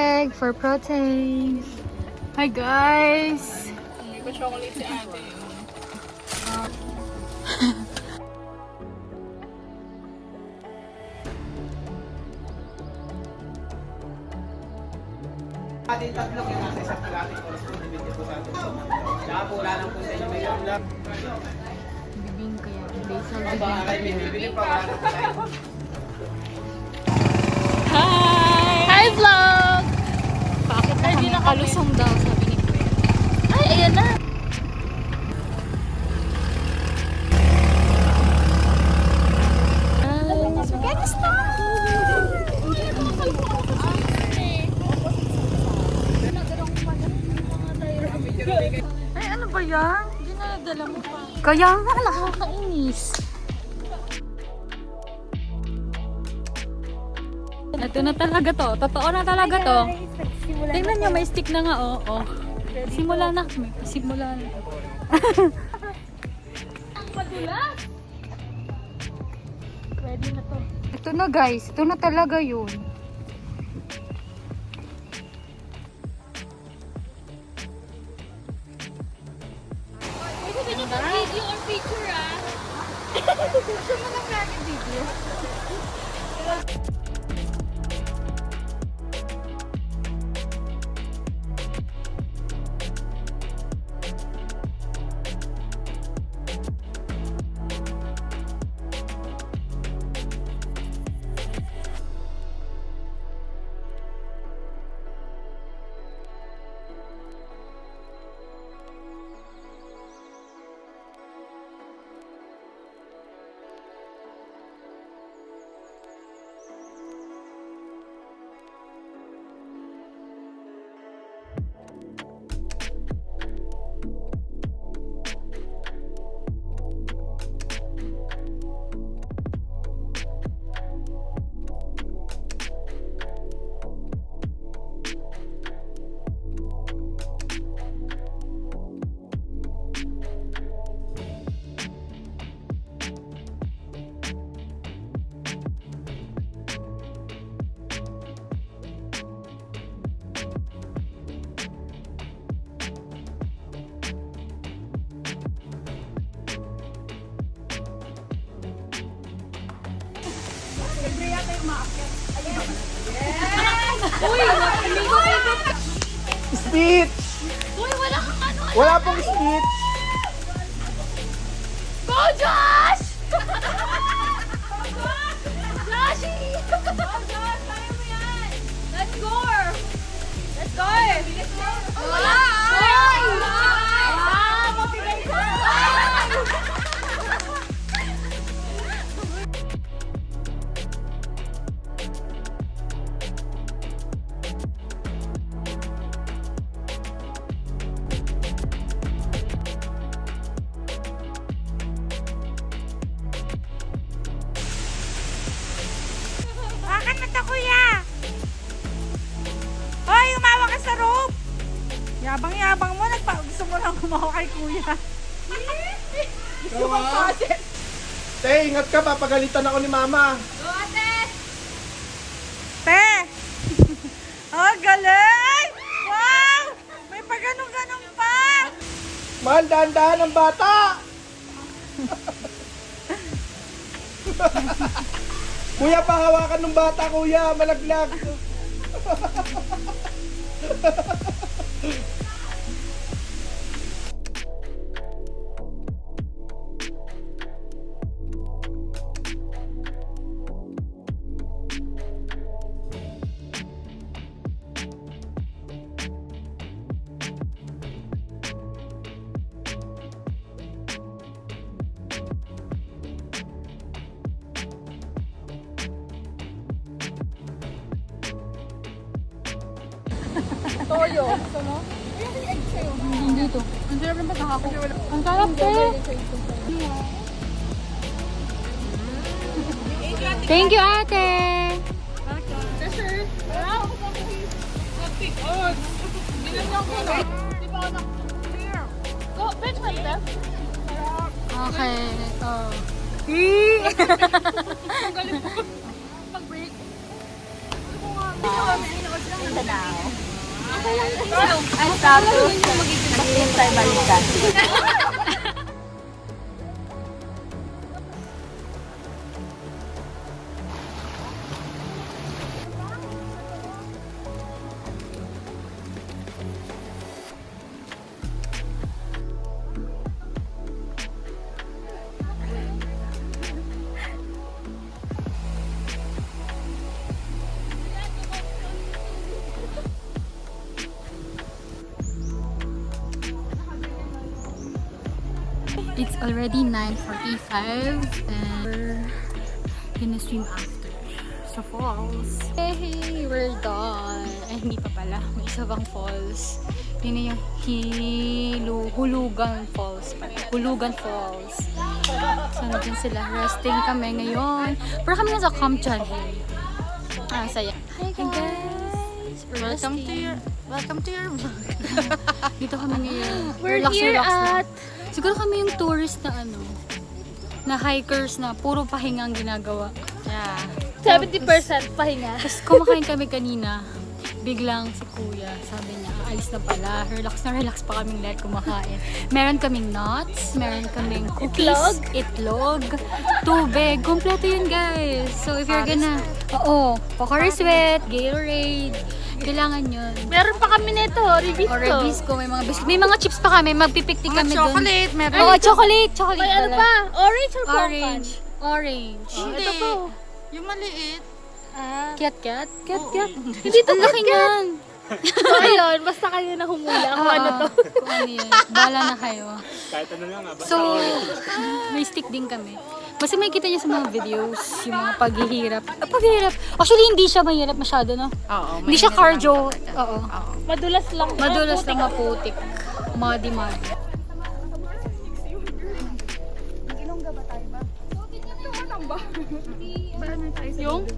egg for protein. Hi guys! May pa-chocolate si ate. Ating tatlong yung nasa isang palating oras po, dibigyan po sa atin. Tsaka po wala nang po sa inyo may ulam. Bibingka yan. Basil Aba, bibingka. ay bibili pa wala nang po sa inyo. Hi! Hi vlog! Bakit na kami nakalusong daw, sabi ni Kuya. Ay, ayan na! Ay, ano ba yan? Hindi na nadala mo pa. Kaya nga, nakakainis. Ito na talaga to. Totoo na talaga to. Tingnan nyo, may stick na nga, oh. Oh. Simula na. Simula na. Ang padulas! Pwede na to. Ito na guys. Ito na talaga yun. Pwede ba niyo video or picture ah? Gusto mo lang lagi video? Spit! Uy, wala kang ano! Wala pong spit! Go, Josh! Joshy! Go, Josh! Kaya mo yan! Let's go! Let's go! Wala! Mabigay ko! Bakit na to, kuya? Hoy, umawa ka sa rope! Yabang-yabang mo, gusto mo lang umawa kay kuya. Gusto mo Te, ingat ka, papagalitan ako ni mama. Go, ate! Te! Oh, galing! Wow! May paganong-ganong pa! Mahal, dahan-dahan ang bata! Kuya, pahawakan ng bata, kuya. Malaglag. Toyo. Gusto mo? Hindi to. Ang sarap ng pagkakako. Ang sarap, te! Thank you, ate! Sir. Wow! Oh, binanyan ko na. Di ba anak? Here. Go, bitch, my left. Okay, ito. Ang galing mo. Mag-break. Ano ko nga? Mindanao. Ang status, magiging tayo balikan. It's already 9:45 and we're gonna swim after sa falls. Hey, we're done. Ay, hindi pa pala. May isa pang falls. Yun na yung Hulugan Falls pala. Hulugan Falls. So, nandun sila. Resting kami ngayon. Pero kami nasa Kamchan Hill. Ah, saya. Hi guys! Welcome to your vlog. Dito kami ngayon. We're Relax, here relax lang. at... Siguro kami yung tourist na na hikers na puro pahinga ang ginagawa. Yeah. 70% pahinga. Tapos kumakain kami kanina. Biglang si kuya, sabi niya, alis na pala. Relax pa kaming lahat kumakain. Meron kaming nuts, meron kaming cookies, itlog, tubig. Kompleto yun guys. So if you're gonna, Pocari Sweat, Gatorade, kailangan yun. Meron pa kami nito, Ribisco. Or Ribisco, may mga biscuit. May mga chips pa kami, magpipiknik kami doon. Chocolate, meron. Oo, chocolate. May ano pala. pa? Orange or Orange. Orange. Hindi. Ito po. Yung maliit. Ah. Cat. Hindi to Ang laki niyan. So, ayun, basta kayo na humula kung ano to. Kung ano yun. Bahala na kayo. Kahit ano lang, So, may stick din kami. Basta may kita niyo sa mga videos, yung mga paghihirap. Paghihirap. Actually, hindi siya mahirap masyado, no? Oo. Hindi siya cardio. Oo. Madulas lang. Madulas na maputik. Muddy. Yung?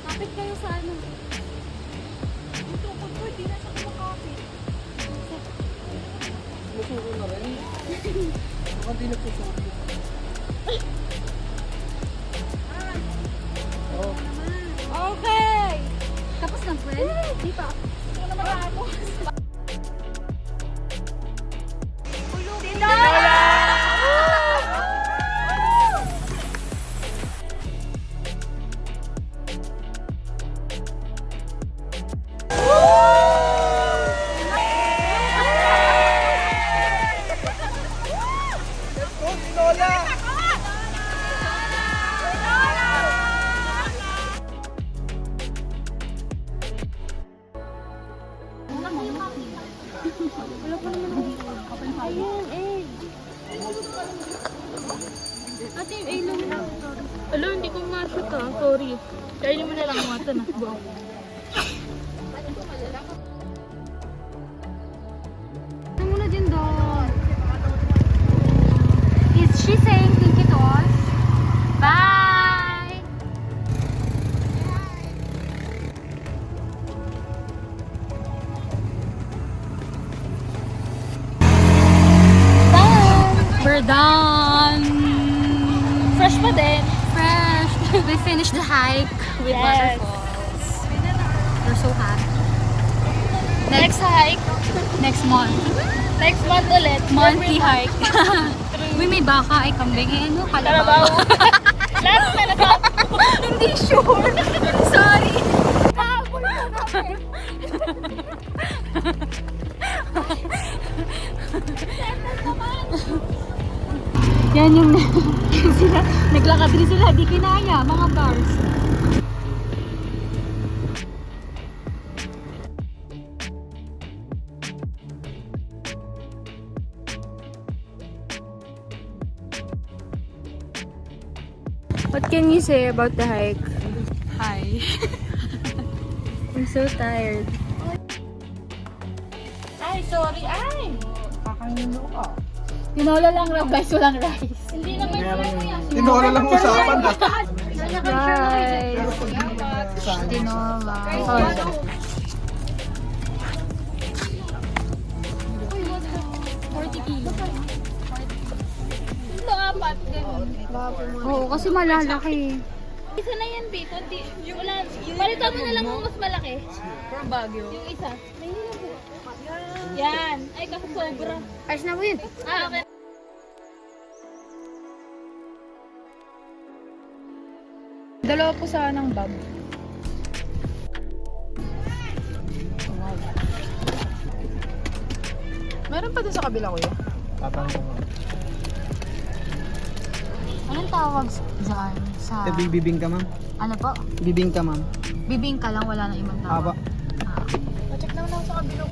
Kapit kayo sa ano. Okay! Tapos na, friend? Di pa. Ito naman ako. Ate, yung ilaw na. Alam, hindi ko mashoot ah. Sorry. Kaya mo na lang mata na. Ano muna din doon? Is she saying thank you to us? Bye! Bye! We're done! Fresh pa din. Fresh! We finished the hike with Yes. waterfalls. We're so happy. Next hike. Next month. Next month ulit. Monthly hike. Uy, may baka ay kambing. Eh, ano? Kalabaw. Kalabaw. Lahat na nakap. Hindi sure. Sorry. Kahabol na namin. Yan yung sila, naglakad rin sila, di kinaya, mga bars. What can you say about the hike? Hi. I'm so tired. Ay, sorry. Ay! Tinola lang raw guys, walang rice. Hindi naman Tinola lang usapan. Guys, Tinola. apat, ganun. Oo, kasi malalaki. Isa na yan, B. Kunti. Wala. Palitan mo na lang kung mas malaki. From Baguio. Yung isa. Yan. Ay, kasi sobra. Ayos na mo yun. Ah, okay. Dalawa po sana ng bag. Meron pa din sa kabila, kuya. Tatang ko nga. Anong tawag dyan? Sa... Bibing ka, ma'am? Ano po? Bibing ka, ma'am. Bibingka lang, wala na ibang tawag. Haba. Check naman ako sa kabila.